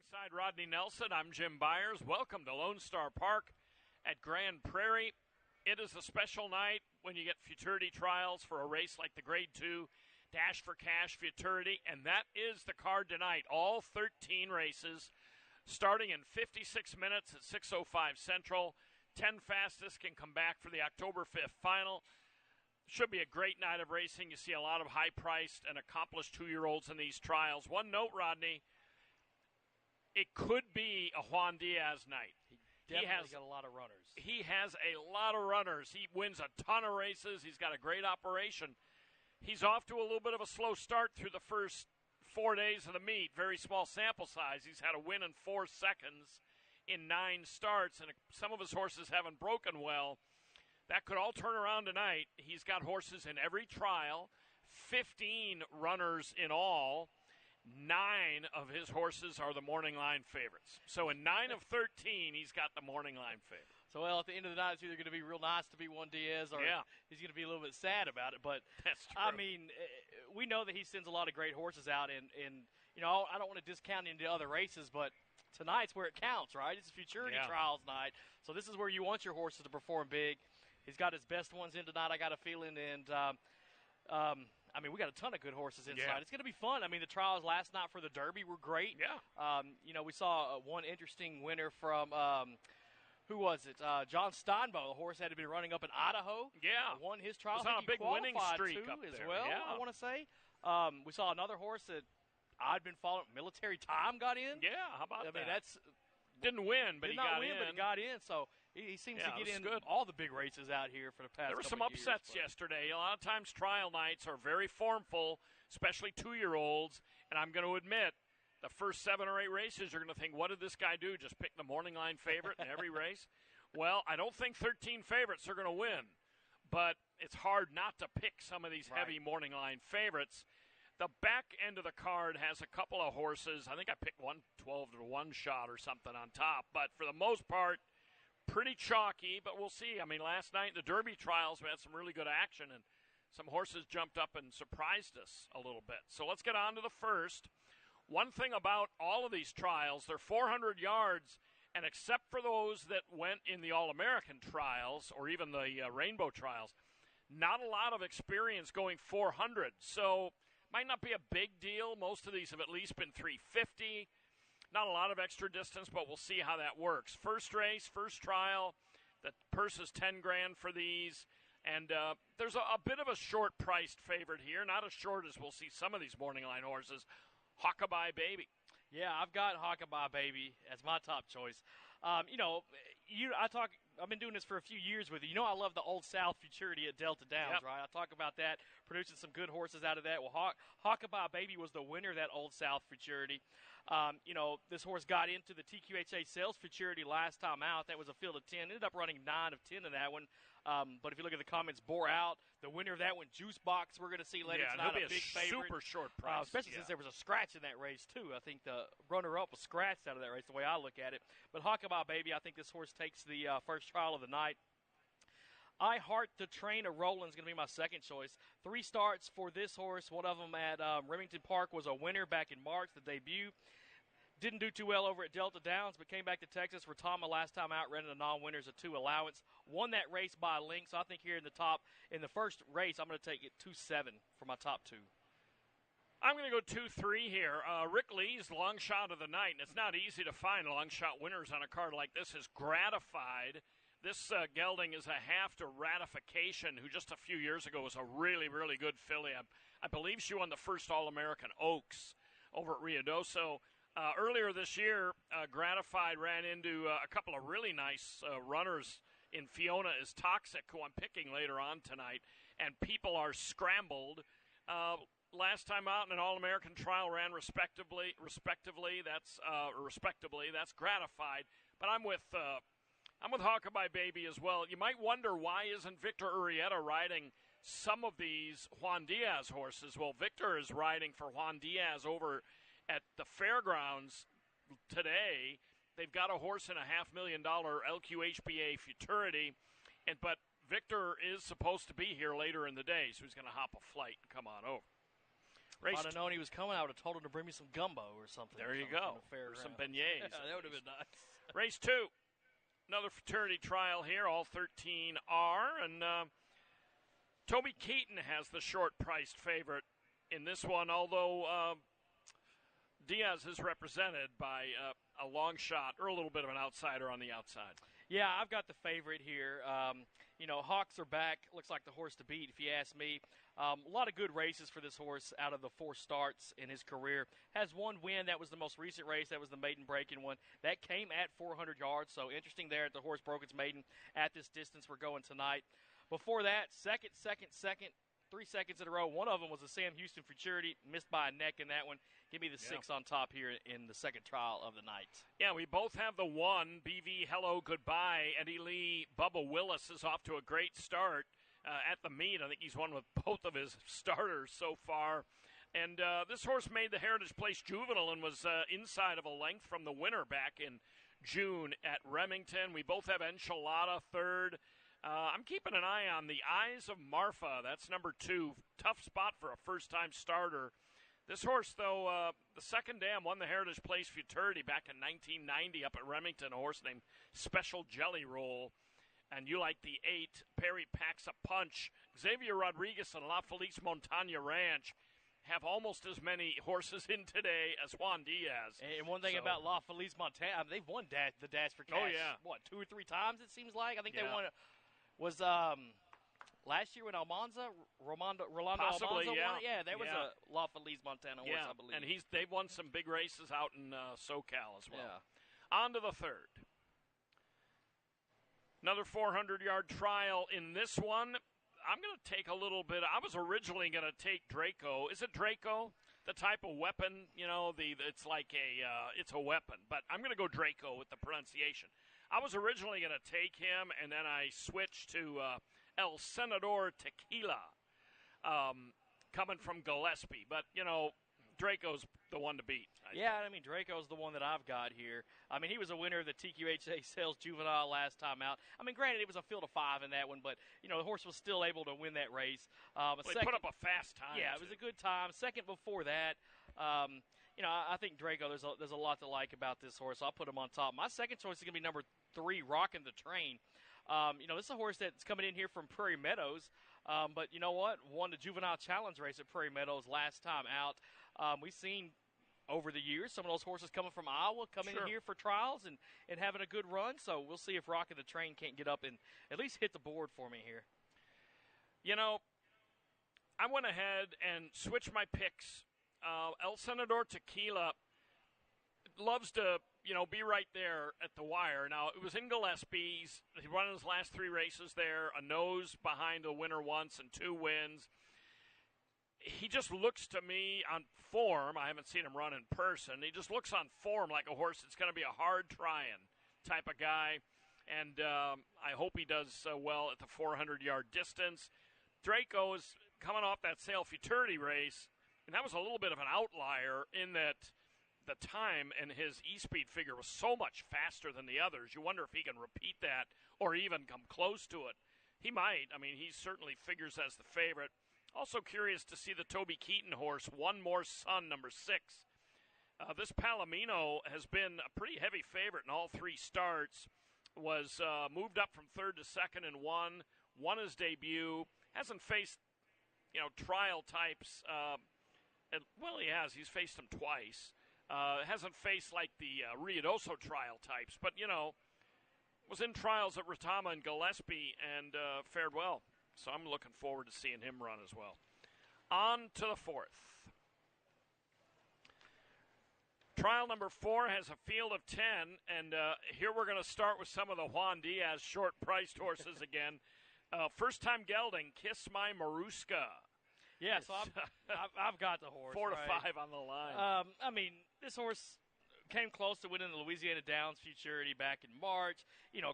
Alongside Rodney Nelson, I'm Jim Byers. Welcome to Lone Star Park at Grand Prairie. It is a special night when you get futurity trials for a race like the Grade 2 Dash for Cash Futurity, and that is the card tonight. All 13 races starting in 56 minutes at 6:05 Central. 10 fastest can come back for the October 5th final. Should be a great night of racing. You see a lot of high-priced and accomplished 2-year-olds in these trials. One note, Rodney, it could be a Juan Diaz night. He has got a lot of runners. He has a lot of runners. He wins a ton of races. He's got a great operation. He's off to a little bit of a slow start through the first 4 days of the meet. Very small sample size. He's had a win in 4 seconds in 9 starts, and some of his horses haven't broken well. That could all turn around tonight. He's got horses in every trial, 15 runners in all. 9 of his horses are the morning line favorites. So in 9 of 13, he's got the morning line favorite. So, well, at the end of the night, it's either going to be real nice to be Juan Diaz or he's going to be a little bit sad about it. But, that's true. I mean, we know that he sends a lot of great horses out. And you know, I don't want to discount into other races, but tonight's where it counts, right? It's a futurity trials night. So this is where you want your horses to perform big. He's got his best ones in tonight, I got a feeling. And, I mean, we got a ton of good horses inside. Yeah. It's going to be fun. I mean, the trials last night for the Derby were great. Yeah. You know, we saw one interesting winner from who was it? John Steinbo. The horse had been running up in Idaho. Yeah. Won his trial. Was on a big winning streak up as there. well, yeah. I want to say. We saw another horse that I'd been following. Military Time got in. Yeah, how about that? I mean, that's didn't win, but he got in. But he got in, so he seems to get in good. all the big races out here for the past There were some couple upsets yesterday. A lot of times trial nights are very formful, especially 2-year-olds, and I'm going to admit, the first 7 or 8 races, you're going to think, what did this guy do? Just pick the morning line favorite in every race? Well, I don't think 13 favorites are going to win, but it's hard not to pick some of these heavy morning line favorites. The back end of the card has a couple of horses. I think I picked 112 to 1 shot or something on top. But for the most part, pretty chalky. But we'll see. I mean, last night in the Derby trials, we had some really good action. And some horses jumped up and surprised us a little bit. So let's get on to the first. One thing about all of these trials, they're 400 yards. And except for those that went in the All-American trials or even the Rainbow trials, not a lot of experience going 400. So might not be a big deal. Most of these have at least been 350. Not a lot of extra distance, but we'll see how that works. First race, first trial. The purse is $10,000 for these. And there's a bit of a short-priced favorite here. Not as short as we'll see some of these morning line horses. Hawkaby Baby. Yeah, I've got Hawkaby Baby as my top choice. You know, I've been doing this for a few years with you. You know I love the Old South Futurity at Delta Downs, right? I talk about that, producing some good horses out of that. Well, Hawkaby Baby was the winner of that Old South Futurity. You know, this horse got into the TQHA Sales Futurity last time out. That was a field of 10. Ended up running 9 of 10 in that one. But if you look at the comments, bore out. The winner of that one, Juice Box, we're going to see later. Yeah, it's not a big favorite. Super short price. Especially since there was a scratch in that race, too. I think the runner-up was scratched out of that race, the way I look at it. But Hawkaby Baby, I think this horse takes the first trial of the night. I Heart the Train of Roland is going to be my second choice. 3 starts for this horse. One of them at Remington Park was a winner back in March, the debut. Didn't do too well over at Delta Downs, but came back to Texas. Retama last time out ran the non-winners of 2 allowance. Won that race by a length, so I think here in the first race, I'm going to take it 2-7 for my top 2. I'm going to go 2-3 here. Rick Lee's long shot of the night, and it's not easy to find long shot winners on a card like this, is Gratified. This gelding is a half to Ratification, who just a few years ago was a really, really good filly. I believe she won the first All-American Oaks over at Ruidoso. Earlier this year, Gratified ran into a couple of really nice runners in Fiona is Toxic, who I'm picking later on tonight, and People Are Scrambled. Last time out in an All-American trial ran respectively. That's Gratified. But I'm with Hawkaby Baby as well. You might wonder, why isn't Victor Urrieta riding some of these Juan Diaz horses? Well, Victor is riding for Juan Diaz over at the fairgrounds today. They've got a horse in a $500,000 LQHBA Futurity, but Victor is supposed to be here later in the day, so he's going to hop a flight and come on over. Race If I'd have known he was coming, I would have told him to bring me some gumbo or something. There you go. Or some beignets. Yeah, that would have been nice. Race 2. Another fraternity trial here. All 13 are. And Toby Keaton has the short-priced favorite in this one, although Diaz is represented by a long shot or a little bit of an outsider on the outside. Yeah, I've got the favorite here. Hawks are back. Looks like the horse to beat, if you ask me. A lot of good races for this horse out of the 4 starts in his career. Has one win. That was the most recent race. That was the maiden breaking one. That came at 400 yards, so interesting there. The horse broke its maiden at this distance we're going tonight. Before that, second, 3 seconds in a row. One of them was a Sam Houston Futurity. Missed by a neck in that one. Give me the 6 on top here in the second trial of the night. Yeah, we both have the 1. BV, Hello, Goodbye. Eddie Lee, Bubba Willis is off to a great start at the meet. I think he's won with both of his starters so far. And this horse made the Heritage Place Juvenile and was inside of a length from the winner back in June at Remington. We both have Enchilada third. I'm keeping an eye on the Eyes of Marfa. That's number 2. Tough spot for a first-time starter. This horse, though, the second dam won the Heritage Place Futurity back in 1990 up at Remington, a horse named Special Jelly Roll. And you like the 8. Perry Packs a Punch. Xavier Rodriguez and La Feliz Montaña Ranch have almost as many horses in today as Juan Diaz. And one thing about La Feliz Montaña, they've won the Dash for Cash, oh, yeah. 2 or 3 times it seems like? I think they won it. Was last year when Rolando Possibly, Almanza yeah. won it? Yeah, there was a La Feliz Montana horse, I believe. And they've won some big races out in SoCal as well. Yeah. On to the third. Another 400-yard trial in this one. I'm going to take a little bit. I was originally going to take Draco. Is it Draco? The type of weapon, it's like it's a weapon. But I'm going to go Draco with the pronunciation. I was originally going to take him, and then I switched to El Senador Tequila, coming from Gillespie. But, Draco's the one to beat. Draco's the one that I've got here. He was a winner of the TQHA Sales Juvenile last time out. Granted, it was a field of 5 in that one, but, the horse was still able to win that race. They put up a fast time. Yeah, it was a good time. Second before that, I think Draco, there's a lot to like about this horse. I'll put him on top. My second choice is going to be number 3, Rockin' the Train. This is a horse that's coming in here from Prairie Meadows. But you know what? Won the Juvenile Challenge race at Prairie Meadows last time out. We've seen over the years some of those horses coming from Iowa coming in here for trials and having a good run. So we'll see if Rockin' the Train can't get up and at least hit the board for me here. I went ahead and switched my picks. El Senador Tequila loves to, be right there at the wire. Now, it was in Gillespie. He won his last 3 races there, a nose behind the winner once and 2 wins. He just looks to me on form. I haven't seen him run in person. He just looks on form like a horse that's going to be a hard trying type of guy. And I hope he does well at the 400-yard distance. Draco is coming off that Sale Futurity race, and that was a little bit of an outlier in that the time and his E-speed figure was so much faster than the others. You wonder if he can repeat that or even come close to it. He might. He certainly figures as the favorite. Also curious to see the Toby Keaton horse, One More Sun, number 6. This Palomino has been a pretty heavy favorite in all 3 starts. Was moved up from 3rd to 2nd and won his debut. Hasn't faced, trial types. He has. He's faced them twice. Hasn't faced like the Ruidoso trial types, but was in trials at Retama and Gillespie and fared well. So I'm looking forward to seeing him run as well. On to the 4th. Trial number 4 has a field of 10, and here we're going to start with some of the Juan Diaz short-priced horses again. First-time gelding, Kiss My Maruska. Yeah, so I've got the horse. 4 to 5 on the line. This horse came close to winning the Louisiana Downs Futurity back in March.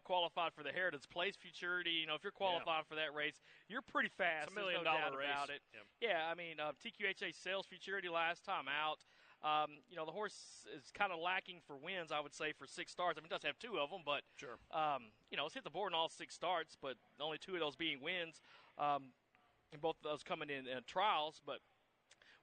Qualified for the Heritage Place Futurity. If you're qualified for that race, you're pretty fast. It's $1 million race. About it. TQHA Sales Futurity last time out. The horse is kind of lacking for wins, I would say, for 6 starts. It does have 2 of them, but sure. It's hit the board in all 6 starts, but only 2 of those being wins. And both of those coming in trials, but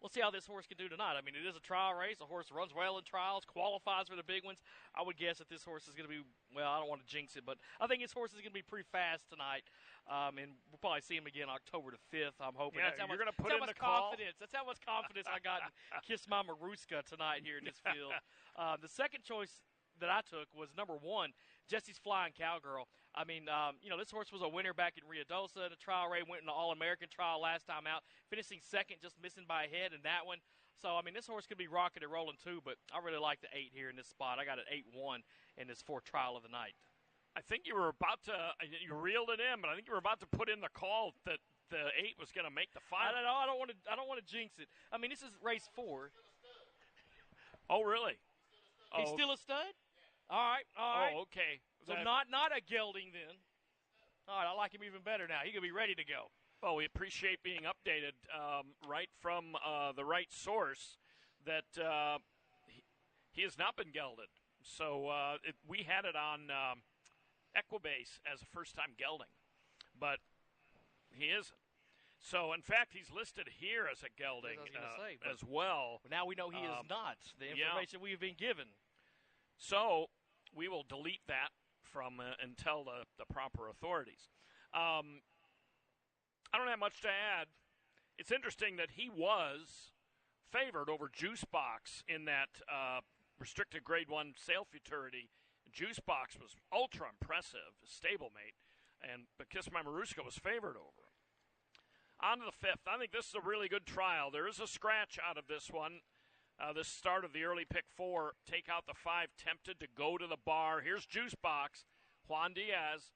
we'll see how this horse can do tonight. I mean, it is a trial race. The horse runs well in trials, qualifies for the big ones. I would guess that this horse is going to be, well, I don't want to jinx it, but I think this horse is going to be pretty fast tonight. And we'll probably see him again October the 5th, I'm hoping. Yeah, you're going to put in the confidence. That's how much confidence I got in Kiss My Maruska tonight here in this field. The second choice that I took was number 1, Jesse's Flying Cowgirl. I mean, this horse was a winner back in Ruidoso in the trial race, went in the All-American trial last time out, finishing second, just missing by a head in that one. So, I mean, this horse could be rocking and rolling too, but I really like the 8 here in this spot. I got an 8-1 in this 4th trial of the night. I think you were about to, you reeled it in, but I think you were about to put in the call that the 8 was going to make the final. I don't know. I don't want to jinx it. I mean, this is race 4. Oh, really? He's still a stud? All right. Oh, okay. So not a gelding then. All right, I like him even better now. He could be ready to go. Well, we appreciate being updated right from the right source that he has not been gelded. So we had it on Equibase as a first-time gelding, but he isn't. So, in fact, he's listed here as a gelding as well. But now we know he is not, the information we've been given. So we will delete that from and tell the proper authorities. I don't have much to add. It's interesting that he was favored over Juicebox in that restricted Grade 1 sale futurity. Juicebox was ultra impressive, stablemate, but Kiss My Maruska was favored over him. On to the 5th. I think this is a really good trial. There is a scratch out of this one. This start of the early pick 4. Take out the 5, Tempted to go to the bar. Here's Juicebox. Juan Diaz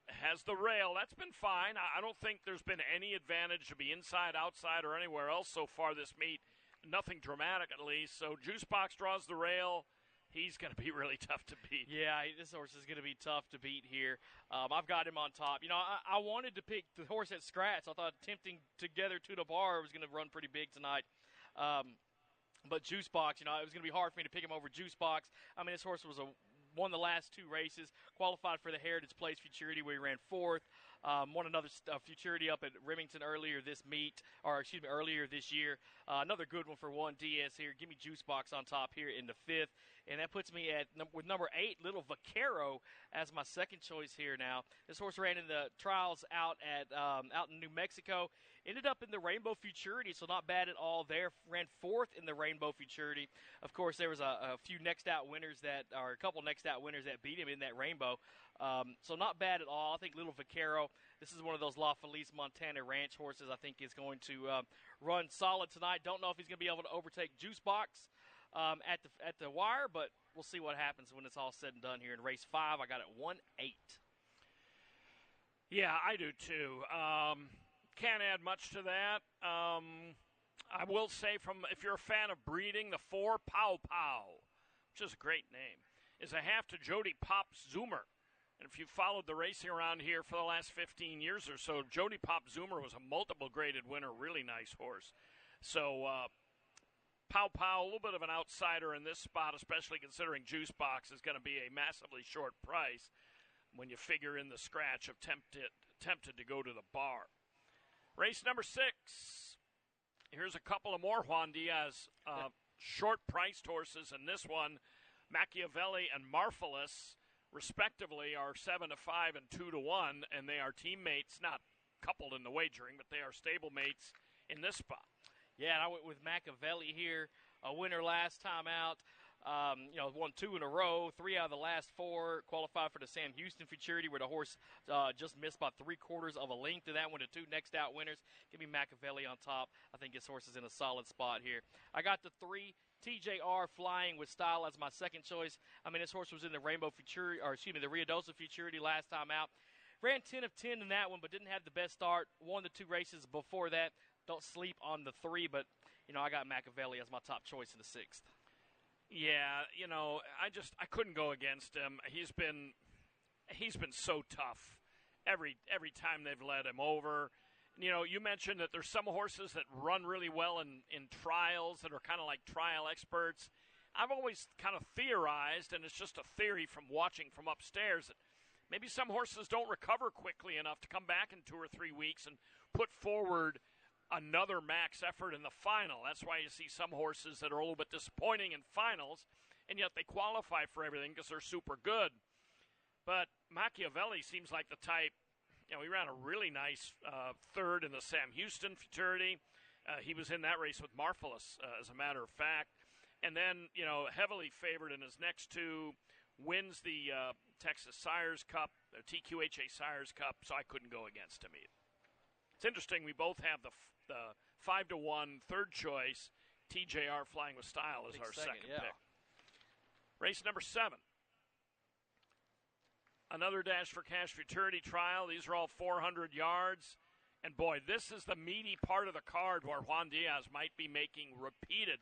has the rail. That's been fine. I don't think there's been any advantage to be inside, outside, or anywhere else so far this meet. Nothing dramatic, at least. So Juicebox draws the rail. He's going to be really tough to beat. Yeah, this horse is going to be tough to beat here. I've got him on top. You know, I wanted to pick the horse at scratch. I thought Tempting Together to the bar was going to run pretty big tonight. But Juicebox, it was going to be hard for me to pick him over Juicebox. I mean, this horse won the last 2 races, qualified for the Heritage Place Futurity where he ran 4th. Won another futurity up at Remington earlier this year. Another good one for Juan Diaz here. Give me Juicebox on top here in the 5th. And that puts me with number 8, Little Vaquero, as my second choice here now. This horse ran in the trials out in New Mexico. Ended up in the Rainbow Futurity, so not bad at all there. Ran 4th in the Rainbow Futurity. Of course, there was a couple next out winners that beat him in that Rainbow. So not bad at all. I think Little Vaquero, this is one of those La Feliz Montana Ranch horses I think is going to run solid tonight. Don't know if he's going to be able to overtake Juicebox at the wire, but we'll see what happens when it's all said and done here in race 5. I got it 1-8. Yeah, I do too. Can't add much to that. I will say, if you're a fan of breeding, the 4 Pow Pow, which is a great name, is a half to Jody Pop Zoomer. And if you followed the racing around here for the last 15 years or so, Jody Pop Zoomer was a multiple graded winner, really nice horse. So Pow Pow, a little bit of an outsider in this spot, especially considering Juicebox is going to be a massively short price when you figure in the scratch of tempted to go to the bar. Race number 6. Here's a couple of more Juan Diaz short-priced horses, and this one, Machiavelli and Marvelous, respectively, are 7-5 and 2-1, and they are teammates, not coupled in the wagering, but they are stablemates in this spot. Yeah, and I went with Machiavelli here, a winner last time out. Won 2 in a row, 3 out of the last 4, qualified for the Sam Houston Futurity where the horse just missed by 3/4 of a length to that one, the 2 next out winners. Give me Machiavelli on top. I think this horse is in a solid spot here. I got the 3, TJR Flying with Style as my second choice. I mean, this horse was in the the Ruidoso Futurity last time out. Ran 10 of 10 in that one, but didn't have the best start. Won the 2 races before that. Don't sleep on the 3, but, I got Machiavelli as my top choice in the 6th. Yeah, I couldn't go against him. He's been so tough every time they've led him over. You mentioned that there's some horses that run really well in trials that are kind of like trial experts. I've always kind of theorized, and it's just a theory from watching from upstairs, that maybe some horses don't recover quickly enough to come back in 2 or 3 weeks and put forward another max effort in the final. That's why you see some horses that are a little bit disappointing in finals, and yet they qualify for everything because they're super good. But Machiavelli seems like the type. He ran a really nice third in the Sam Houston Futurity. He was in that race with Marvelous, as a matter of fact. And then, heavily favored in his next two, wins the Texas Sires Cup, the TQHA Sires Cup, so I couldn't go against him either. It's interesting, we both have the 5-1 third choice, TJR Flying with Style as our second pick. Race number 7. Another Dash for Cash Futurity trial. These are all 400 yards. And, boy, this is the meaty part of the card where Juan Diaz might be making repeated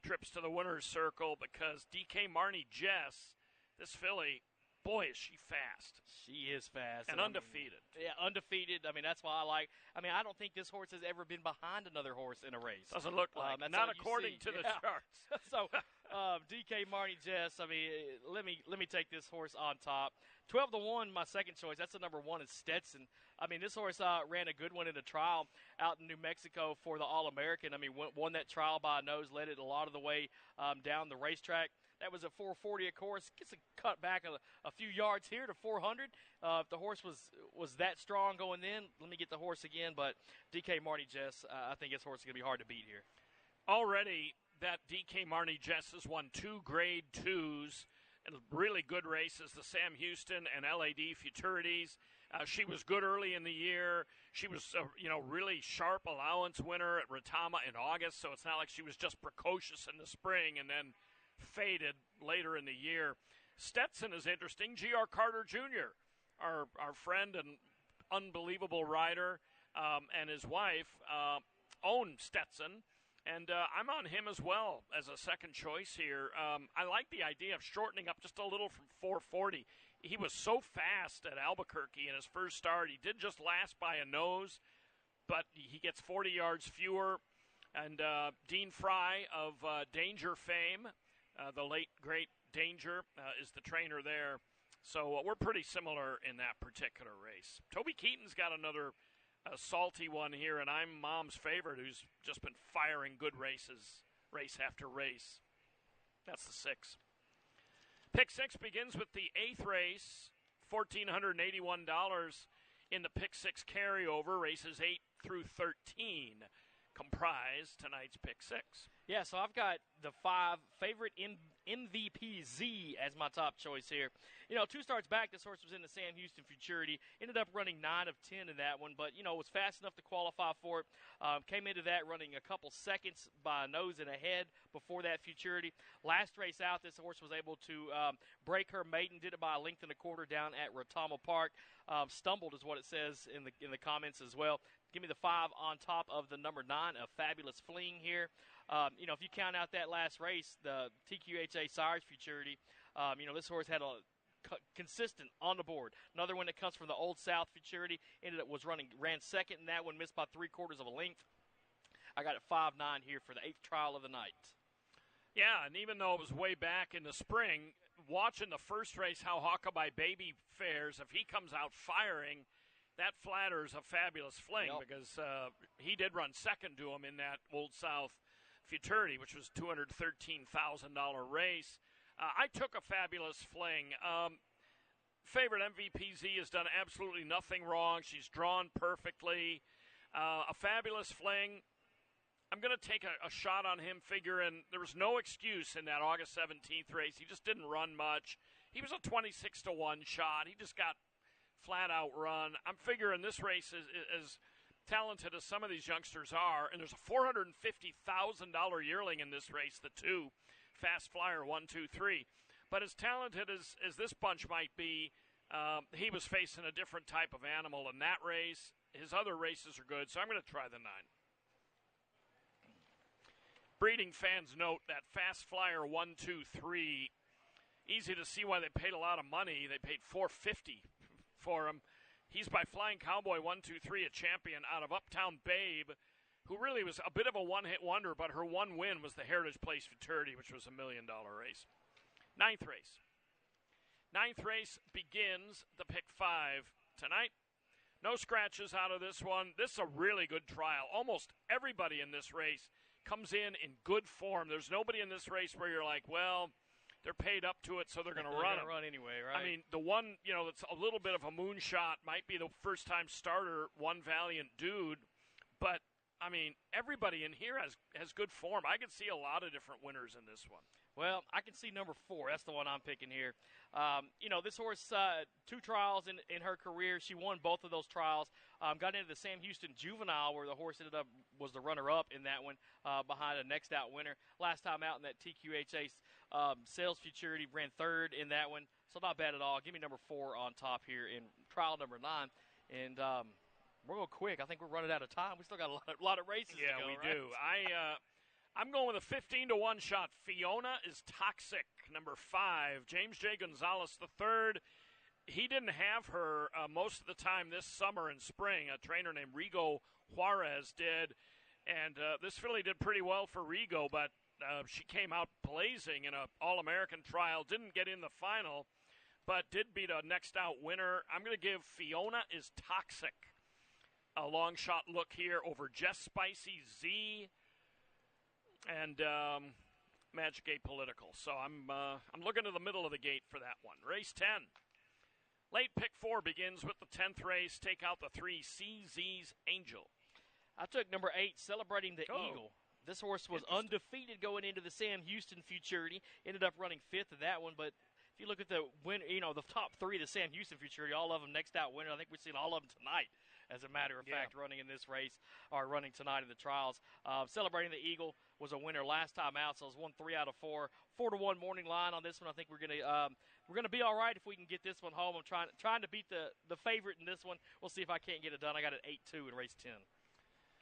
trips to the winner's circle because DK Marnie Jess, this filly, boy, is she fast. She is fast. And undefeated. Undefeated. That's why I don't think this horse has ever been behind another horse in a race. Doesn't look like it. Not according to the charts. So, DK Marnie Jess, let me take this horse on top. 12-1, my second choice. That's the number 1 is Stetson. This horse ran a good one in a trial out in New Mexico for the All-American. Won that trial by a nose, led it a lot of the way down the racetrack. That was at 440, of course. Gets a cut back a few yards here to 400. If the horse was that strong going in, let me get the horse again. But DK Marnie Jess, I think this horse is going to be hard to beat here. Already, that DK Marnie Jess has won 2 Grade 2s and really good races, the Sam Houston and LAD Futurities. She was good early in the year. She was, really sharp allowance winner at Retama in August, so it's not like she was just precocious in the spring and then faded later in the year. Stetson is interesting. G.R. Carter Jr., our friend and unbelievable rider, and his wife own Stetson. And I'm on him as well as a second choice here. I like the idea of shortening up just a little from 440. He was so fast at Albuquerque in his first start. He did just last by a nose, but he gets 40 yards fewer. And Dean Fry of Danger fame, the late, great Danger, is the trainer there. So we're pretty similar in that particular race. Toby Keaton's got another salty one here, and I'm Mom's favorite, who's just been firing good races, race after race. That's the 6. Pick 6 begins with the 8th race, $1,481 in the Pick 6 carryover. Races 8 through 13 comprise tonight's Pick 6. Yeah, so I've got the 5 favorite MVPZ as my top choice here. 2 starts back, this horse was in the Sam Houston Futurity. Ended up running 9 of 10 in that one, but, was fast enough to qualify for it. Came into that running a couple seconds by a nose and a head before that Futurity. Last race out, this horse was able to break her maiden, did it by a length and a quarter down at Retama Park. Stumbled is what it says in the comments as well. Give me the 5 on top of the number 9, a Fabulous Fling here. If you count out that last race, the TQHA Sires Futurity, this horse had a consistent on the board. Another one that comes from the Old South Futurity, ran second in that one, missed by 3/4 of a length. I got it 5-9 here for the 8th trial of the night. Yeah, and even though it was way back in the spring, watching the first race, how Hawkeye Baby fares, if he comes out firing, that flatters a Fabulous Fling. Yep. Because he did run second to him in that Old South Futurity, which was $213,000 race. I took a Fabulous Fling. Favorite MVPZ has done absolutely nothing wrong. She's drawn perfectly. A Fabulous Fling, I'm going to take a shot on him, figuring there was no excuse in that August 17th race. He just didn't run much. He was a 26-1 shot. He just got flat out run. I'm figuring this race is as talented as some of these youngsters are, and there's a $450,000 yearling in this race, the 2, Fast Flyer 1, 2, 3. But as talented as this bunch might be, he was facing a different type of animal in that race. His other races are good, so I'm going to try the 9. Breeding fans note that Fast Flyer 1, 2, 3. Easy to see why they paid a lot of money. They paid $450 for him. He's by Flying Cowboy 1, 2, 3, a champion out of Uptown Babe, who really was a bit of a one-hit wonder, but her one win was the Heritage Place Futurity, which was $1 million race. 9th race. 9th race begins the Pick 5 tonight. No scratches out of this one. This is a really good trial. Almost everybody in this race comes in good form. There's nobody in this race where you're like, well, they're paid up to it, so they're going to run. Run anyway, right? I mean, the one, that's a little bit of a moonshot might be the first-time starter, One Valiant Dude, but I mean, everybody in here has good form. I can see a lot of different winners in this one. Well, I can see number 4. That's the one I'm picking here. This horse, 2 trials in her career. She won both of those trials. Got into the Sam Houston Juvenile, where the horse was the runner-up in that one, behind a next out winner. Last time out in that TQHA Sales Futurity, ran 3rd in that one. So not bad at all. Give me number 4 on top here in trial number 9. And we're going quick. I think we're running out of time. We still got a lot of races to go. Yeah, we right? do. I'm going with a 15-1 shot. Fiona is Toxic, number 5. James J. Gonzalez III. He didn't have her most of the time this summer and spring. A trainer named Rigo Juarez did. And this filly did pretty well for Rigo, but she came out blazing in an All-American trial. Didn't get in the final, but did beat a next-out winner. I'm going to give Fiona is Toxic a long shot look here over Just Spicy Z and Magic 8 Political. So I'm looking to the middle of the gate for that one. Race 10. Late pick 4 begins with the 10th race. Take out the 3, CZ's Angel. I took number 8, Celebrating the Eagle. This horse was undefeated going into the Sam Houston Futurity. Ended up running 5th of that one, but if you look at the top 3 of the Sam Houston Futurity, all of them next out winner. I think we've seen all of them tonight, as a matter of fact, running in this race, or running tonight in the trials. Celebrating the Eagle was a winner last time out, so it's won 3 out of 4. 4-1 morning line on this one. I think we're gonna be all right if we can get this one home. I'm trying to beat the favorite in this one. We'll see if I can't get it done. I got it 8-2 in race 10.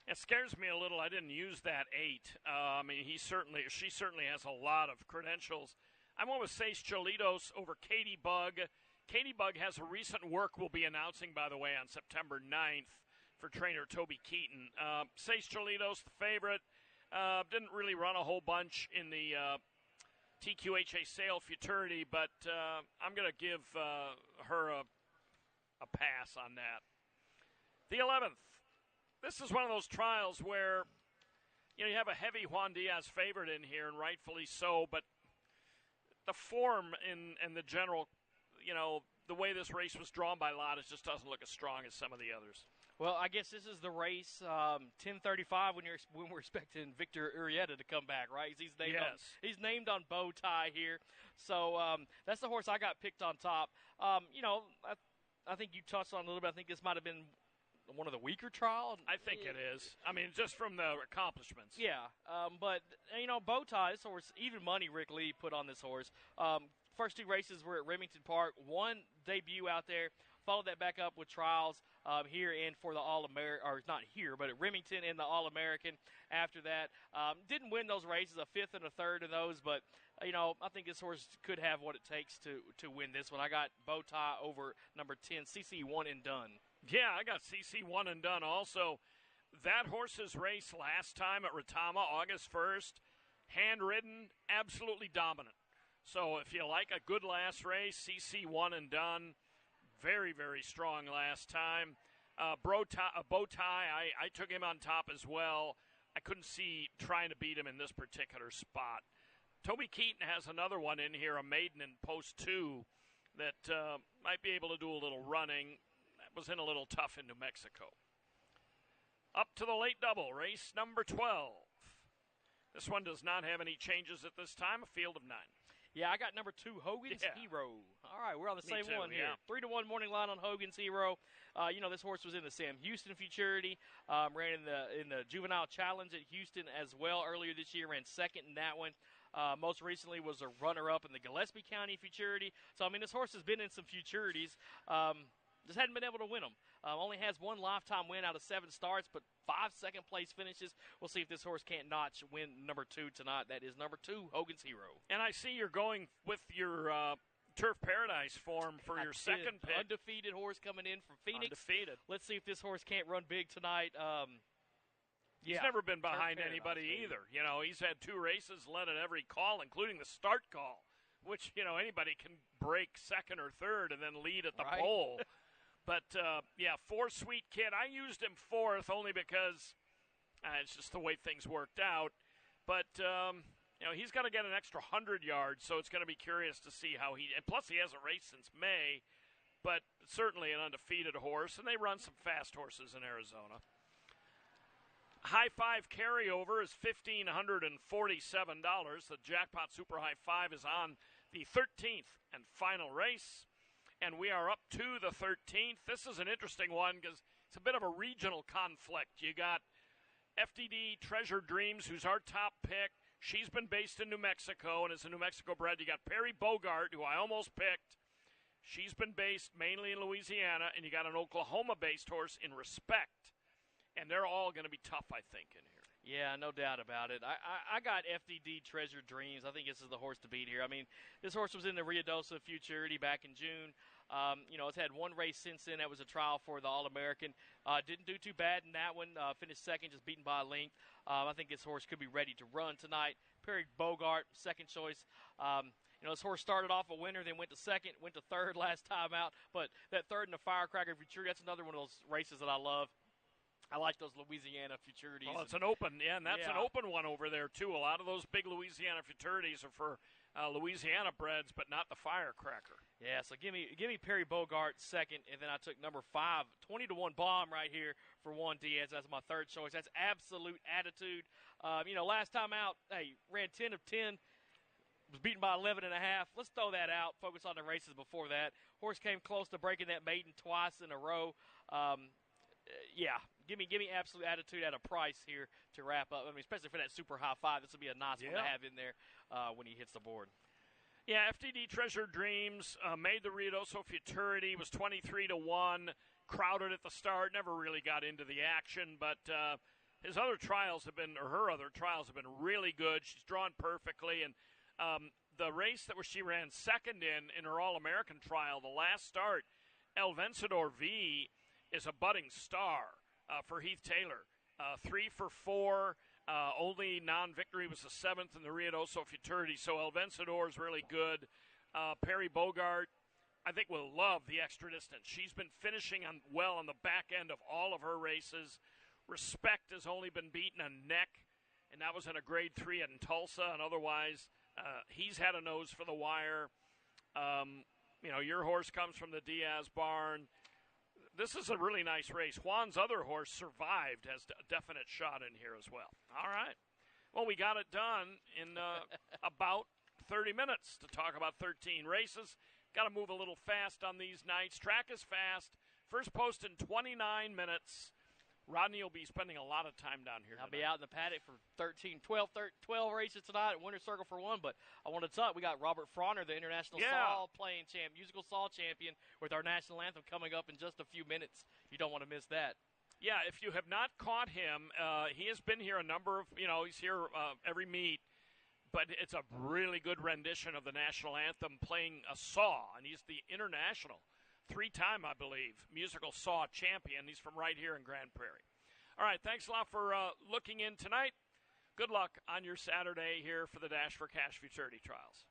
It scares me a little. I didn't use that 8. I mean, she certainly has a lot of credentials. I'm on with Seis Cholitos over Katie Bug. Katie Bug has a recent work we'll be announcing, by the way, on September 9th for trainer Toby Keaton. Seis Cholitos, the favorite, didn't really run a whole bunch in the TQHA Sale Futurity, but I'm going to give her a pass on that. The 11th. This is one of those trials where, you have a heavy Juan Diaz favorite in here, and rightfully so, but the form and the general, the way this race was drawn by Lottes just doesn't look as strong as some of the others. Well, I guess this is the race, 10:35 when we're expecting Victor Urieta to come back, right? He's named on Bow Tie here, so that's the horse I got picked on top. I think you touched on it a little bit. I think this might have been one of the weaker trials. I think it is. I mean, just from the accomplishments. Yeah, but Bow Tie, this horse, even money Rick Lee put on this horse. First 2 races were at Remington Park. 1 debut out there. Followed that back up with trials here and for the All-American, or not here, but at Remington in the All-American after that. Didn't win those races, a 5th and a 3rd in those, but, I think this horse could have what it takes to win this one. I got Bow Tie over number 10, CC One and Done. Yeah, I got CC One and Done also. That horse's race last time at Retama, August 1st, handridden, absolutely dominant. So if you like a good last race, CC One and Done, very, very strong last time. Bow Tie, I took him on top as well. I couldn't see trying to beat him in this particular spot. Toby Keaton has another one in here, a maiden in post 2, that might be able to do a little running. That was in a little tough in New Mexico. Up to the late double, race number 12. This one does not have any changes at this time, a field of 9. Yeah, I got number 2, Hogan's Hero. All right, we're on the same one here. Yeah. 3-1 morning line on Hogan's Hero. This horse was in the Sam Houston Futurity. Ran in the Juvenile Challenge at Houston as well earlier this year. Ran 2nd in that one. Most recently was a runner-up in the Gillespie County Futurity. So, this horse has been in some Futurities. Just hadn't been able to win them. Only has 1 lifetime win out of 7 starts, but 5 second-place finishes. We'll see if this horse can't notch win number 2 tonight. That is number 2, Hogan's Hero. And I see you're going with your Turf Paradise form for your second pick. Undefeated horse coming in from Phoenix. Undefeated. Let's see if this horse can't run big tonight. He's never been behind anybody either. He's had 2 races, led at every call, including the start call, which, anybody can break 2nd or 3rd and then lead at the pole. But, yeah, 4 Sweet Kid. I used him 4th only because it's just the way things worked out. But, he's going to get an extra 100 yards, so it's going to be curious to see how he – and plus he hasn't raced since May, but certainly an undefeated horse, and they run some fast horses in Arizona. High Five carryover is $1,547. The Jackpot Super High Five is on the 13th and final race, and we are up to the 13th. This is an interesting one because it's a bit of a regional conflict. You got FDD Treasure Dreams, who's our top pick. She's been based in New Mexico and is a New Mexico bred. You got Perry Bogart, who I almost picked. She's been based mainly in Louisiana, and you got an Oklahoma-based horse in Respect. And they're all going to be tough, I think, in here. Yeah, no doubt about it. I got FDD Treasure Dreams. I think this is the horse to beat here. I mean, this horse was in the Ruidoso Futurity back in June. It's had one race since then. That was a trial for the All-American. Didn't do too bad in that one. Finished second, just beaten by a length. I think this horse could be ready to run tonight. Perry Bogart, second choice. This horse started off a winner, then went to second, went to third last time out. But that third in the Firecracker Futurity, that's another one of those races that I love. I like those Louisiana Futurities. Well, it's an open, and that's an open one over there, too. A lot of those big Louisiana Futurities are for Louisiana breds, but not the Firecracker. Yeah, so give me Perry Bogart second, and then I took number 5, 20-1 Bomb right here for Juan Diaz. That's my third choice. That's Absolute Attitude. Last time out, ran 10 of 10. Was beaten by 11.5. Let's throw that out. Focus on the races before that. Horse came close to breaking that maiden twice in a row. Give me Absolute Attitude at a price here to wrap up. I mean, especially for that Super High Five, this will be a nice one to have in there when he hits the board. Yeah, FDD Treasure Dreams made the Ruidoso Futurity, was 23-1, crowded at the start, never really got into the action, but her other trials have been really good. She's drawn perfectly, and the race that she ran second in her All-American trial, the last start, El Vencedor V is a budding star for Heath Taylor. 3 for 4. Only non-victory was the 7th in the Ruidoso Futurity, so El Vencedor is really good. Perry Bogart, I think, will love the extra distance. She's been finishing well on the back end of all of her races. Respect has only been beaten a neck, and that was in a Grade 3 in Tulsa, and otherwise he's had a nose for the wire. Your horse comes from the Diaz barn. This is a really nice race. Juan's other horse survived, has a definite shot in here as well. All right. Well, we got it done in about 30 minutes to talk about 13 races. Got to move a little fast on these nights. Track is fast. First post in 29 minutes. Rodney will be spending a lot of time down here tonight. I'll be out in the paddock for 12 races tonight at Winter Circle for one, but I want to talk. We got Robert Frauner, the international musical saw champion, with our national anthem coming up in just a few minutes. You don't want to miss that. Yeah, if you have not caught him, he has been here he's here every meet, but it's a really good rendition of the national anthem playing a saw, and he's the international 3-time, I believe, musical saw champion. He's from right here in Grand Prairie. All right, thanks a lot for looking in tonight. Good luck on your Saturday here for the Dash for Cash Futurity Trials.